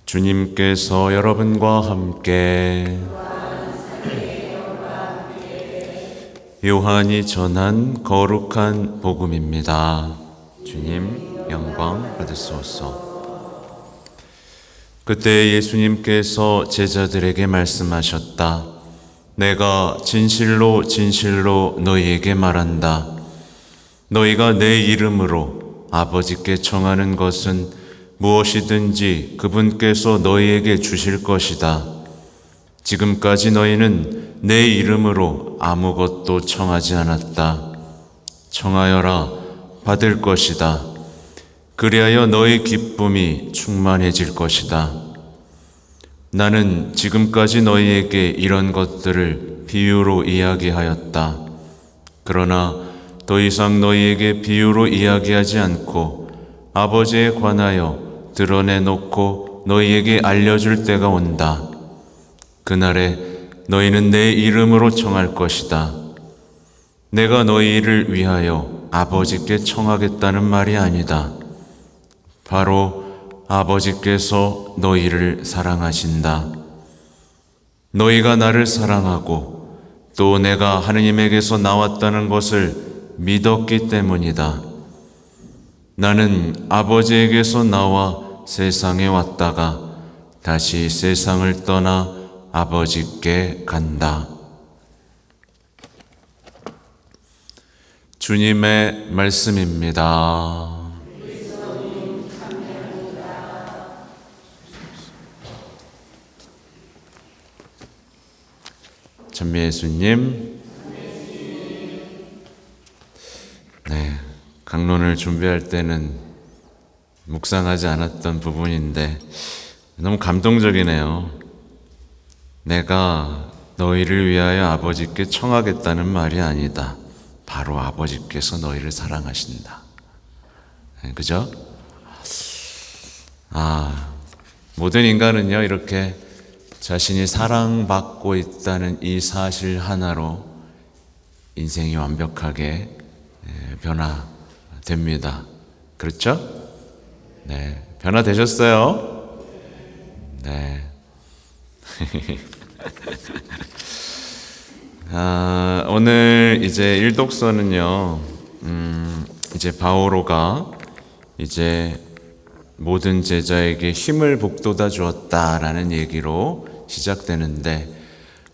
주님께서 여러분과 함께 요한이 전한 거룩한 복음입니다. 주님 영광 받으소서. 그때 예수님께서 제자들에게 말씀하셨다. 내가 진실로 진실로 너희에게 말한다. 너희가 내 이름으로 아버지께 청하는 것은 무엇이든지 그분께서 너희에게 주실 것이다. 지금까지 너희는 내 이름으로 아무것도 청하지 않았다. 청하여라, 받을 것이다. 그리하여 너희 기쁨이 충만해질 것이다. 나는 지금까지 너희에게 이런 것들을 비유로 이야기하였다. 그러나 더 이상 너희에게 비유로 이야기하지 않고 아버지에 관하여 드러내놓고 너희에게 알려줄 때가 온다. 그날에 너희는 내 이름으로 청할 것이다. 내가 너희를 위하여 아버지께 청하겠다는 말이 아니다. 바로 아버지께서 너희를 사랑하신다. 너희가 나를 사랑하고 또 내가 하느님에게서 나왔다는 것을 믿었기 때문이다. 나는 아버지에게서 나와 세상에 왔다가 다시 세상을 떠나 아버지께 간다. 주님의 말씀입니다. 찬미 예수님. 네, 강론을 준비할 때는 묵상하지 않았던 부분인데 너무 감동적이네요. 내가 너희를 위하여 아버지께 청하겠다는 말이 아니다. 바로 아버지께서 너희를 사랑하신다. 그죠? 모든 인간은요, 이렇게 자신이 사랑받고 있다는 이 사실 하나로 인생이 완벽하게 변화됩니다. 그렇죠? 네, 변화되셨어요? 네. 오늘 이제 일독서는요, 이제 바오로가 이제 모든 제자에게 힘을 북돋아 주었다라는 얘기로 시작되는데,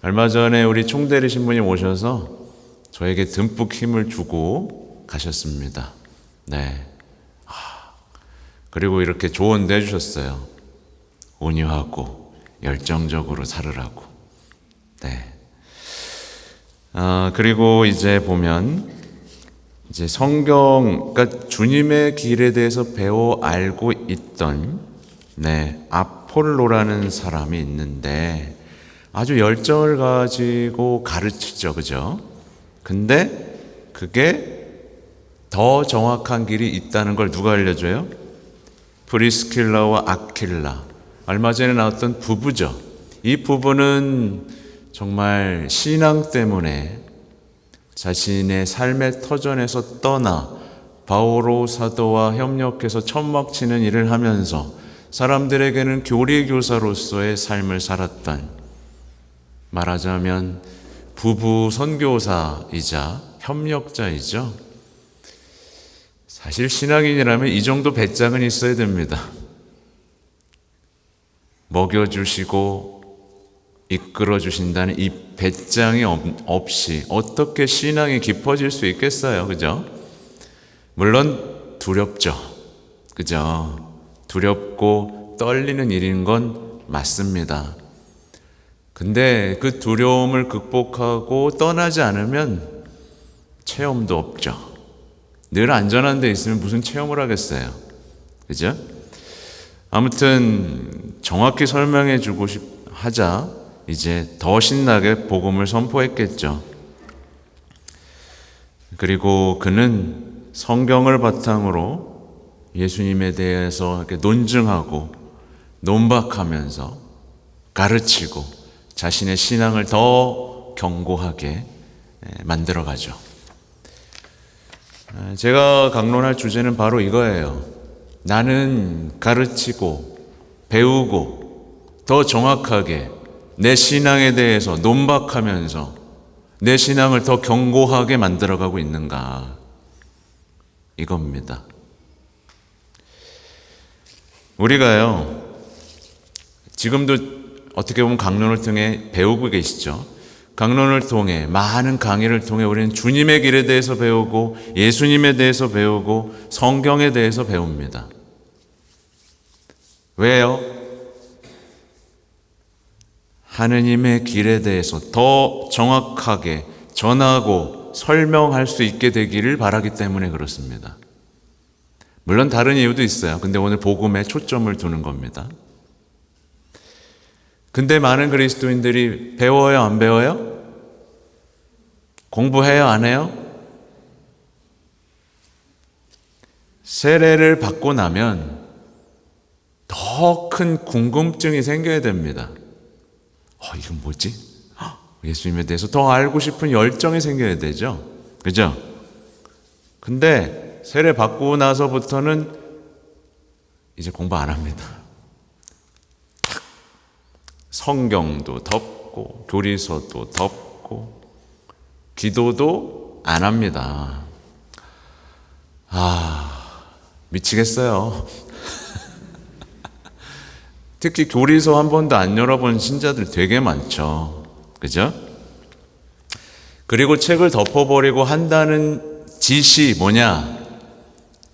얼마 전에 우리 총대리 신부님 오셔서 저에게 듬뿍 힘을 주고 가셨습니다. 네. 그리고 이렇게 조언도 해주셨어요. 온유하고 열정적으로 살으라고. 네. 그리고 이제 보면 이제 성경, 그러니까 주님의 길에 대해서 배워 알고 있던 아폴로라는 사람이 있는데 아주 열정을 가지고 가르치죠, 그죠? 근데 그게 더 정확한 길이 있다는 걸 누가 알려줘요? 프리스킬라와 아킬라. 얼마 전에 나왔던 부부죠. 이 부부는 정말 신앙 때문에 자신의 삶의 터전에서 떠나 바오로 사도와 협력해서 천막 치는 일을 하면서 사람들에게는 교리교사로서의 삶을 살았던, 말하자면 부부 선교사이자 협력자이죠. 사실 신앙인이라면 이 정도 배짱은 있어야 됩니다. 먹여주시고 이끌어주신다는 이 배짱이 없이 어떻게 신앙이 깊어질 수 있겠어요, 그죠? 물론 두렵죠, 그죠? 두렵고 떨리는 일인 건 맞습니다. 근데 그 두려움을 극복하고 떠나지 않으면 체험도 없죠. 늘 안전한 데 있으면 무슨 체험을 하겠어요, 그죠? 아무튼 정확히 설명해 주고 하자 이제 더 신나게 복음을 선포했겠죠. 그리고 그는 성경을 바탕으로 예수님에 대해서 이렇게 논증하고 논박하면서 가르치고 자신의 신앙을 더 견고하게 만들어가죠. 제가 강론할 주제는 바로 이거예요. 나는 가르치고 배우고 더 정확하게 내 신앙에 대해서 논박하면서 내 신앙을 더 견고하게 만들어가고 있는가, 이겁니다. 우리가요, 지금도 어떻게 보면 강론을 통해 배우고 계시죠. 강론을 통해, 많은 강의를 통해 우리는 주님의 길에 대해서 배우고 예수님에 대해서 배우고 성경에 대해서 배웁니다. 왜요? 하느님의 길에 대해서 더 정확하게 전하고 설명할 수 있게 되기를 바라기 때문에 그렇습니다. 물론 다른 이유도 있어요. 근데 오늘 복음에 초점을 두는 겁니다. 근데 많은 그리스도인들이 배워요, 안 배워요? 공부해요, 안 해요? 세례를 받고 나면 더 큰 궁금증이 생겨야 됩니다. 이건 뭐지? 예수님에 대해서 더 알고 싶은 열정이 생겨야 되죠. 그죠? 근데 세례 받고 나서부터는 이제 공부 안 합니다. 성경도 덮고 교리서도 덮고 기도도 안 합니다. 미치겠어요. 특히 교리서 한 번도 안 열어본 신자들 되게 많죠. 그죠? 그리고 책을 덮어버리고 한다는 짓이 뭐냐?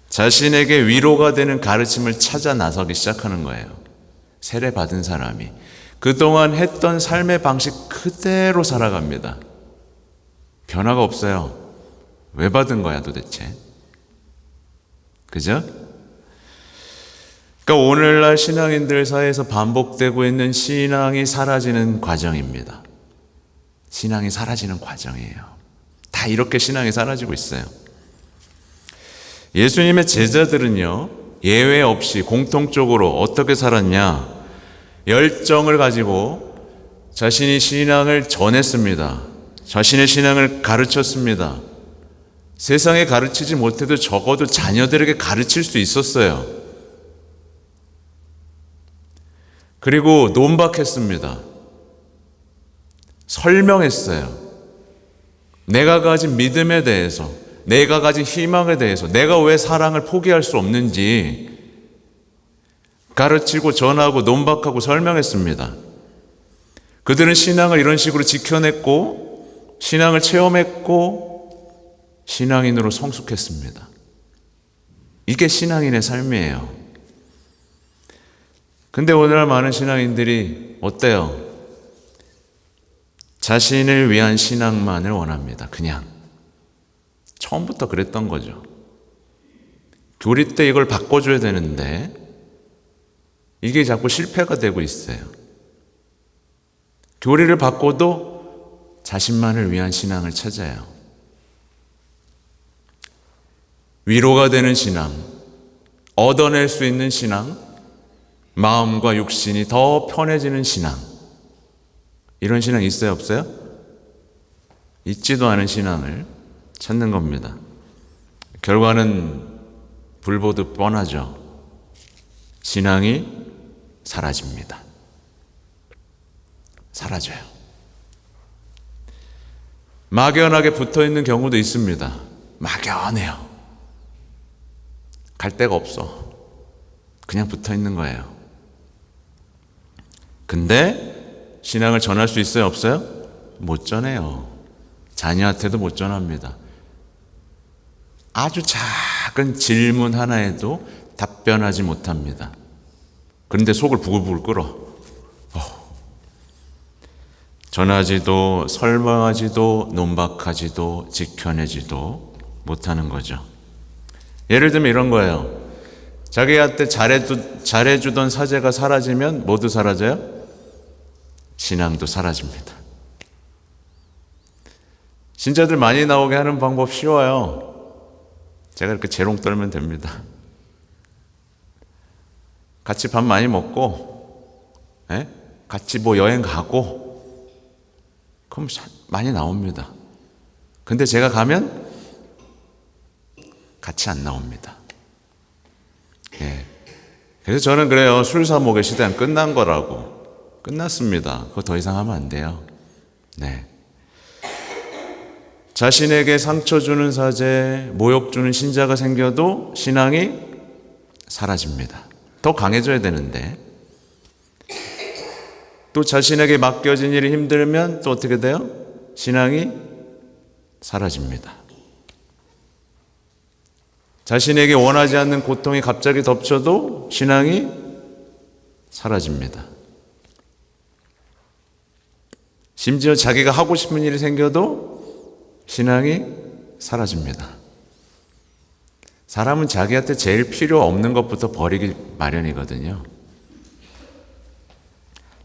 자신에게 위로가 되는 가르침을 찾아 나서기 시작하는 거예요. 세례 받은 사람이 그동안 했던 삶의 방식 그대로 살아갑니다. 변화가 없어요. 왜 받은 거야 도대체? 그죠? 그러니까 오늘날 신앙인들 사이에서 반복되고 있는 신앙이 사라지는 과정입니다. 신앙이 사라지는 과정이에요. 다 이렇게 신앙이 사라지고 있어요. 예수님의 제자들은요, 예외 없이 공통적으로 어떻게 살았냐? 열정을 가지고 자신이 신앙을 전했습니다. 자신의 신앙을 가르쳤습니다. 세상에 가르치지 못해도 적어도 자녀들에게 가르칠 수 있었어요. 그리고 논박했습니다. 설명했어요. 내가 가진 믿음에 대해서, 내가 가진 희망에 대해서, 내가 왜 사랑을 포기할 수 없는지 가르치고 전하고 논박하고 설명했습니다. 그들은 신앙을 이런 식으로 지켜냈고 신앙을 체험했고 신앙인으로 성숙했습니다. 이게 신앙인의 삶이에요. 근데 오늘날 많은 신앙인들이 어때요? 자신을 위한 신앙만을 원합니다. 그냥 처음부터 그랬던 거죠. 교리 때 이걸 바꿔줘야 되는데 이게 자꾸 실패가 되고 있어요. 교리를 바꿔도 자신만을 위한 신앙을 찾아요. 위로가 되는 신앙, 얻어낼 수 있는 신앙, 마음과 육신이 더 편해지는 신앙, 이런 신앙 있어요, 없어요? 있지도 않은 신앙을 찾는 겁니다. 결과는 불보듯 뻔하죠. 신앙이 사라집니다. 사라져요. 막연하게 붙어있는 경우도 있습니다. 막연해요. 갈 데가 없어. 그냥 붙어있는 거예요. 근데 신앙을 전할 수 있어요, 없어요? 못 전해요. 자녀한테도 못 전합니다. 아주 작은 질문 하나에도 답변하지 못합니다. 그런데 속을 부글부글 끓어. 전하지도 설명하지도 논박하지도 지켜내지도 못하는 거죠. 예를 들면 이런 거예요. 자기한테 잘해주던 사제가 사라지면 모두 사라져요? 신앙도 사라집니다. 신자들 많이 나오게 하는 방법 쉬워요. 제가 이렇게 재롱 떨면 됩니다. 같이 밥 많이 먹고, 같이 뭐 여행 가고, 그럼 많이 나옵니다. 근데 제가 가면 같이 안 나옵니다. 그래서 저는 그래요. 술 사 먹을 시대는 끝난 거라고. 끝났습니다. 그거 더 이상 하면 안 돼요. 네. 자신에게 상처 주는 사제, 모욕 주는 신자가 생겨도 신앙이 사라집니다. 더 강해져야 되는데. 또 자신에게 맡겨진 일이 힘들면 또 어떻게 돼요? 신앙이 사라집니다. 자신에게 원하지 않는 고통이 갑자기 덮쳐도 신앙이 사라집니다. 심지어 자기가 하고 싶은 일이 생겨도 신앙이 사라집니다. 사람은 자기한테 제일 필요 없는 것부터 버리기 마련이거든요.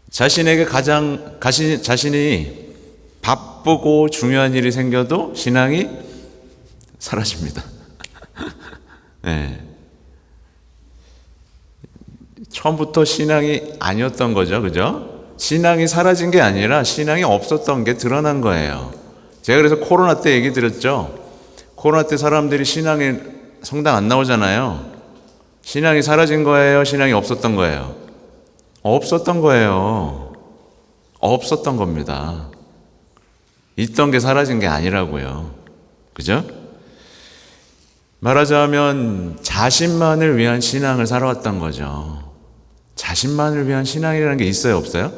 자신이 바쁘고 중요한 일이 생겨도 신앙이 사라집니다. 네. 처음부터 신앙이 아니었던 거죠. 그죠? 신앙이 사라진 게 아니라 신앙이 없었던 게 드러난 거예요. 제가 그래서 코로나 때 얘기 드렸죠. 코로나 때 사람들이 신앙이 성당 안 나오잖아요. 신앙이 사라진 거예요? 신앙이 없었던 거예요? 없었던 거예요. 없었던 겁니다. 있던 게 사라진 게 아니라고요. 그죠? 말하자면 자신만을 위한 신앙을 살아왔던 거죠. 자신만을 위한 신앙이라는 게 있어요, 없어요?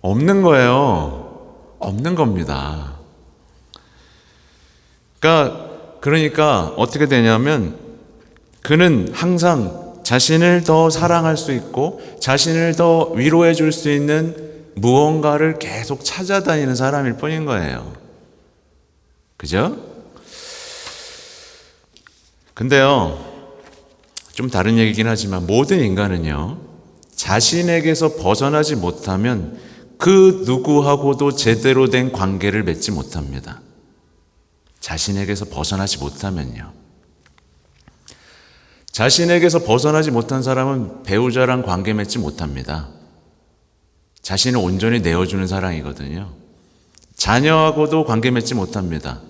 없는 거예요. 없는 겁니다. 그러니까 어떻게 되냐면 그는 항상 자신을 더 사랑할 수 있고 자신을 더 위로해 줄 수 있는 무언가를 계속 찾아다니는 사람일 뿐인 거예요. 그죠? 근데요, 좀 다른 얘기긴 하지만 모든 인간은요, 자신에게서 벗어나지 못하면 그 누구하고도 제대로 된 관계를 맺지 못합니다. 자신에게서 벗어나지 못하면요. 자신에게서 벗어나지 못한 사람은 배우자랑 관계 맺지 못합니다. 자신을 온전히 내어주는 사랑이거든요. 자녀하고도 관계 맺지 못합니다.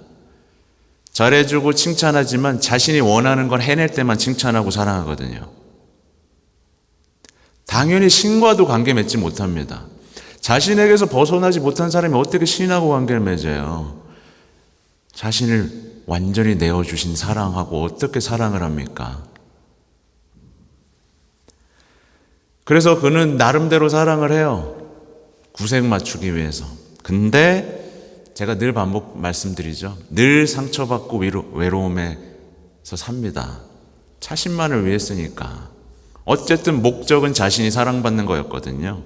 잘해주고 칭찬하지만 자신이 원하는 걸 해낼 때만 칭찬하고 사랑하거든요. 당연히 신과도 관계 맺지 못합니다. 자신에게서 벗어나지 못한 사람이 어떻게 신하고 관계를 맺어요? 자신을 완전히 내어주신 사랑하고 어떻게 사랑을 합니까? 그래서 그는 나름대로 사랑을 해요. 구색 맞추기 위해서. 근데 제가 늘 말씀드리죠. 늘 상처받고 외로움에서 삽니다. 자신만을 위해 쓰니까. 어쨌든 목적은 자신이 사랑받는 거였거든요.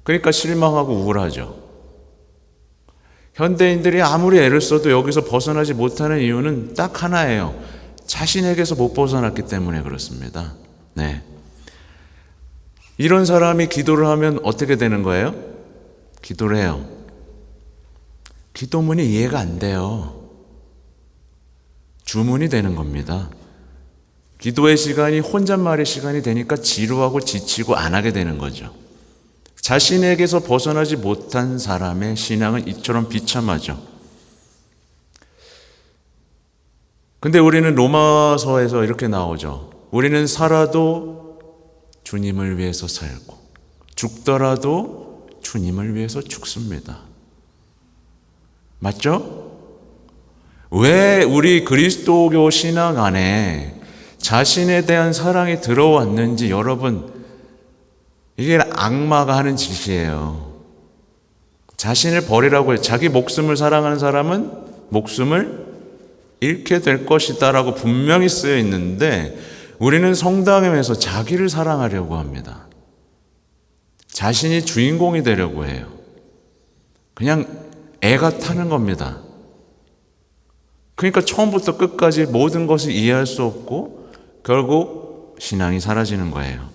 그러니까 실망하고 우울하죠. 현대인들이 아무리 애를 써도 여기서 벗어나지 못하는 이유는 딱 하나예요. 자신에게서 못 벗어났기 때문에 그렇습니다. 네. 이런 사람이 기도를 하면 어떻게 되는 거예요? 기도를 해요. 기도문이 이해가 안 돼요. 주문이 되는 겁니다. 기도의 시간이 혼잣말의 시간이 되니까 지루하고 지치고 안 하게 되는 거죠. 자신에게서 벗어나지 못한 사람의 신앙은 이처럼 비참하죠. 근데 우리는 로마서에서 이렇게 나오죠. 우리는 살아도 주님을 위해서 살고 죽더라도 주님을 위해서 죽습니다. 맞죠? 왜 우리 그리스도교 신앙 안에 자신에 대한 사랑이 들어왔는지 여러분, 이게 악마가 하는 짓이에요. 자신을 버리라고 해요. 자기 목숨을 사랑하는 사람은 목숨을 잃게 될 것이다 라고 분명히 쓰여 있는데 우리는 성당에서 자기를 사랑하려고 합니다. 자신이 주인공이 되려고 해요. 그냥 애가 타는 겁니다. 그러니까 처음부터 끝까지 모든 것을 이해할 수 없고 결국 신앙이 사라지는 거예요.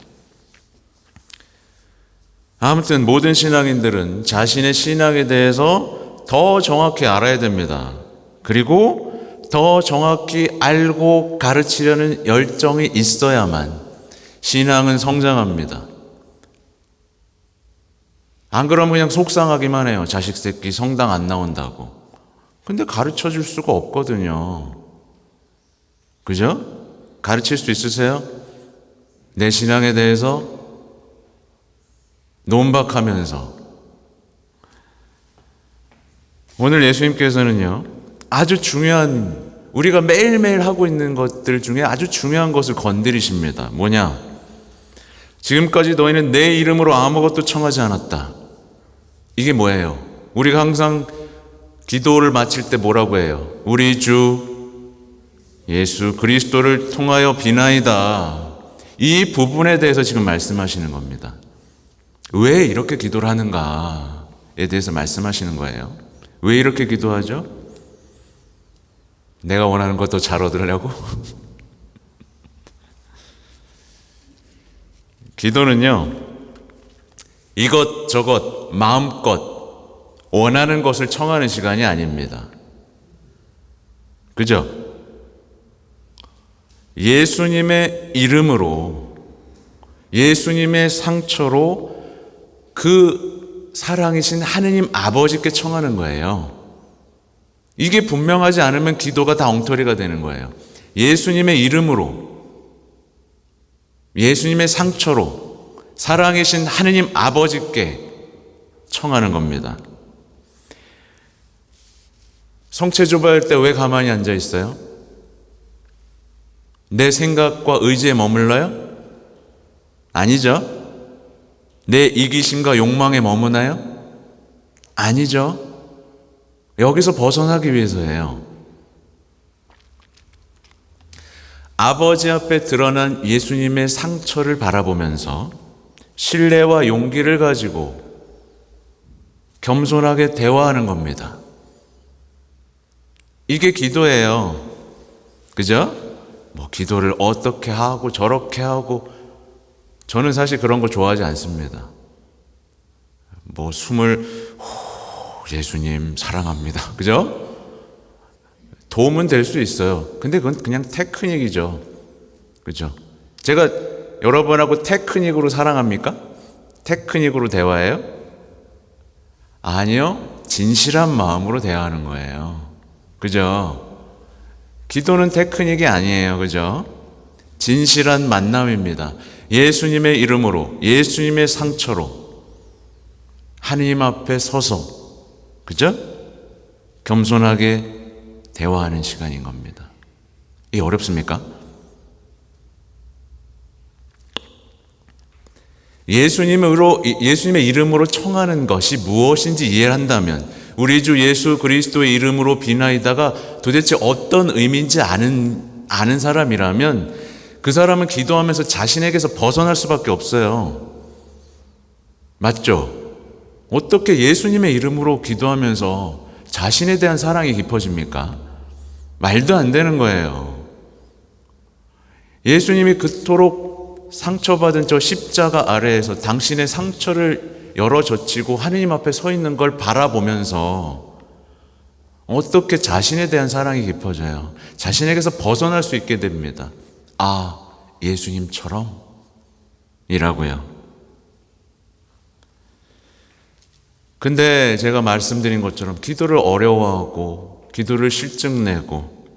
아무튼 모든 신앙인들은 자신의 신앙에 대해서 더 정확히 알아야 됩니다. 그리고 더 정확히 알고 가르치려는 열정이 있어야만 신앙은 성장합니다. 안 그러면 그냥 속상하기만 해요. 자식 새끼 성당 안 나온다고. 근데 가르쳐 줄 수가 없거든요. 그죠? 가르칠 수 있으세요? 내 신앙에 대해서 논박하면서. 오늘 예수님께서는요, 아주 중요한, 우리가 매일매일 하고 있는 것들 중에 아주 중요한 것을 건드리십니다. 뭐냐? 지금까지 너희는 내 이름으로 아무것도 청하지 않았다. 이게 뭐예요? 우리가 항상 기도를 마칠 때 뭐라고 해요? 우리 주 예수 그리스도를 통하여 비나이다. 이 부분에 대해서 지금 말씀하시는 겁니다. 왜 이렇게 기도를 하는가에 대해서 말씀하시는 거예요. 왜 이렇게 기도하죠? 내가 원하는 것도 잘 얻으려고? 기도는요, 이것저것 마음껏 원하는 것을 청하는 시간이 아닙니다. 그죠? 예수님의 이름으로, 예수님의 상처로 그 사랑이신 하느님 아버지께 청하는 거예요. 이게 분명하지 않으면 기도가 다 엉터리가 되는 거예요. 예수님의 이름으로, 예수님의 상처로 사랑이신 하느님 아버지께 청하는 겁니다. 성체조사할 때 왜 가만히 앉아 있어요? 내 생각과 의지에 머물러요? 아니죠. 내 이기심과 욕망에 머무나요? 아니죠. 여기서 벗어나기 위해서예요. 아버지 앞에 드러난 예수님의 상처를 바라보면서 신뢰와 용기를 가지고 겸손하게 대화하는 겁니다. 이게 기도예요. 그죠? 뭐 기도를 어떻게 하고 저렇게 하고, 저는 사실 그런 거 좋아하지 않습니다. 뭐 숨을 예수님 사랑합니다. 그죠? 도움은 될 수 있어요. 근데 그건 그냥 테크닉이죠. 그죠? 제가 여러분하고 테크닉으로 사랑합니까? 테크닉으로 대화해요? 아니요. 진실한 마음으로 대화하는 거예요. 그죠? 기도는 테크닉이 아니에요. 그죠? 진실한 만남입니다. 예수님의 이름으로, 예수님의 상처로 하나님 앞에 서서, 그죠? 겸손하게 대화하는 시간인 겁니다. 이게 어렵습니까? 예수님의 이름으로 청하는 것이 무엇인지 이해를 한다면, 우리 주 예수 그리스도의 이름으로 비나이다가 도대체 어떤 의미인지 아는 사람이라면 그 사람은 기도하면서 자신에게서 벗어날 수밖에 없어요. 맞죠? 어떻게 예수님의 이름으로 기도하면서 자신에 대한 사랑이 깊어집니까? 말도 안 되는 거예요. 예수님이 그토록 상처받은 저 십자가 아래에서 당신의 상처를 열어젖히고 하느님 앞에 서 있는 걸 바라보면서 어떻게 자신에 대한 사랑이 깊어져요? 자신에게서 벗어날 수 있게 됩니다. 아, 예수님처럼? 이라고요. 근데 제가 말씀드린 것처럼 기도를 어려워하고 기도를 실증내고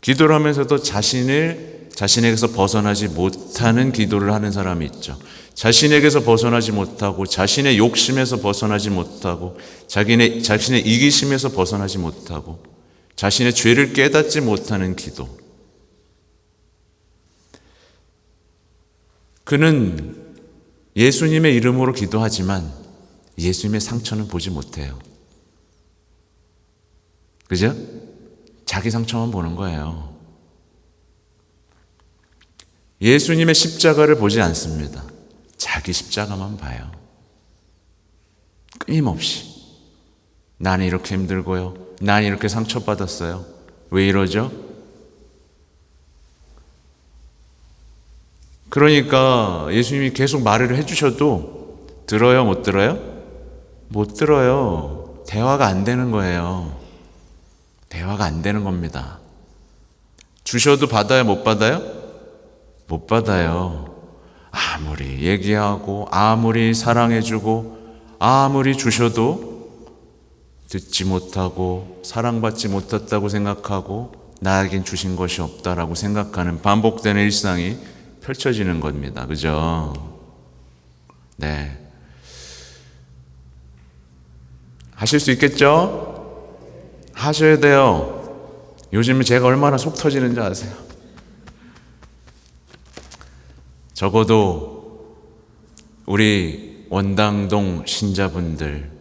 기도를 하면서도 자신에게서 벗어나지 못하는 기도를 하는 사람이 있죠. 자신에게서 벗어나지 못하고 자신의 욕심에서 벗어나지 못하고 자신의 이기심에서 벗어나지 못하고 자신의 죄를 깨닫지 못하는 기도. 그는 예수님의 이름으로 기도하지만 예수님의 상처는 보지 못해요. 그죠? 자기 상처만 보는 거예요. 예수님의 십자가를 보지 않습니다. 자기 십자가만 봐요. 끊임없이. 나는 이렇게 힘들고요. 나는 이렇게 상처받았어요. 왜 이러죠? 그러니까 예수님이 계속 말을 해주셔도 들어요? 못 들어요? 못 들어요. 대화가 안 되는 거예요. 대화가 안 되는 겁니다. 주셔도 받아요? 못 받아요? 못 받아요. 아무리 얘기하고 아무리 사랑해주고 아무리 주셔도 듣지 못하고 사랑받지 못했다고 생각하고 나에겐 주신 것이 없다라고 생각하는 반복되는 일상이 펼쳐지는 겁니다. 그죠? 네. 하실 수 있겠죠? 하셔야 돼요. 요즘에 제가 얼마나 속 터지는지 아세요? 적어도 우리 원당동 신자분들,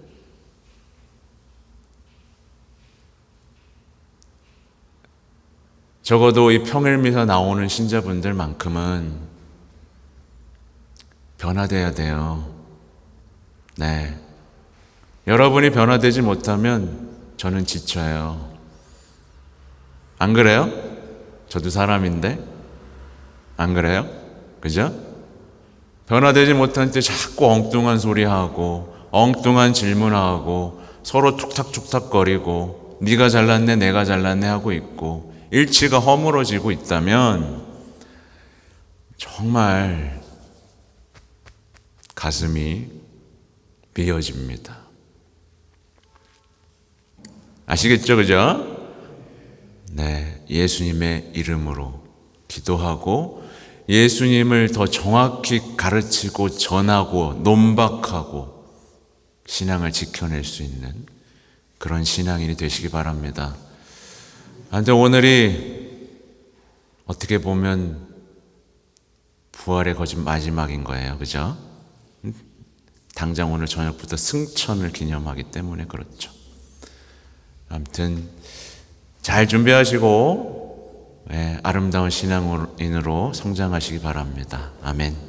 적어도 이 평일미사 나오는 신자분들만큼은 변화돼야 돼요. 네. 여러분이 변화되지 못하면 저는 지쳐요. 안 그래요? 저도 사람인데. 안 그래요? 그죠? 변화되지 못할 때 자꾸 엉뚱한 소리하고 엉뚱한 질문하고 서로 툭탁툭탁거리고 네가 잘났네 내가 잘났네 하고 있고 일치가 허물어지고 있다면 정말 가슴이 미어집니다. 아시겠죠? 그죠? 네, 예수님의 이름으로 기도하고 예수님을 더 정확히 가르치고 전하고 논박하고 신앙을 지켜낼 수 있는 그런 신앙인이 되시기 바랍니다. 근데 오늘이 어떻게 보면 부활의 거짓 마지막인 거예요. 그죠? 당장 오늘 저녁부터 승천을 기념하기 때문에 그렇죠. 아무튼 잘 준비하시고 아름다운 신앙인으로 성장하시기 바랍니다. 아멘.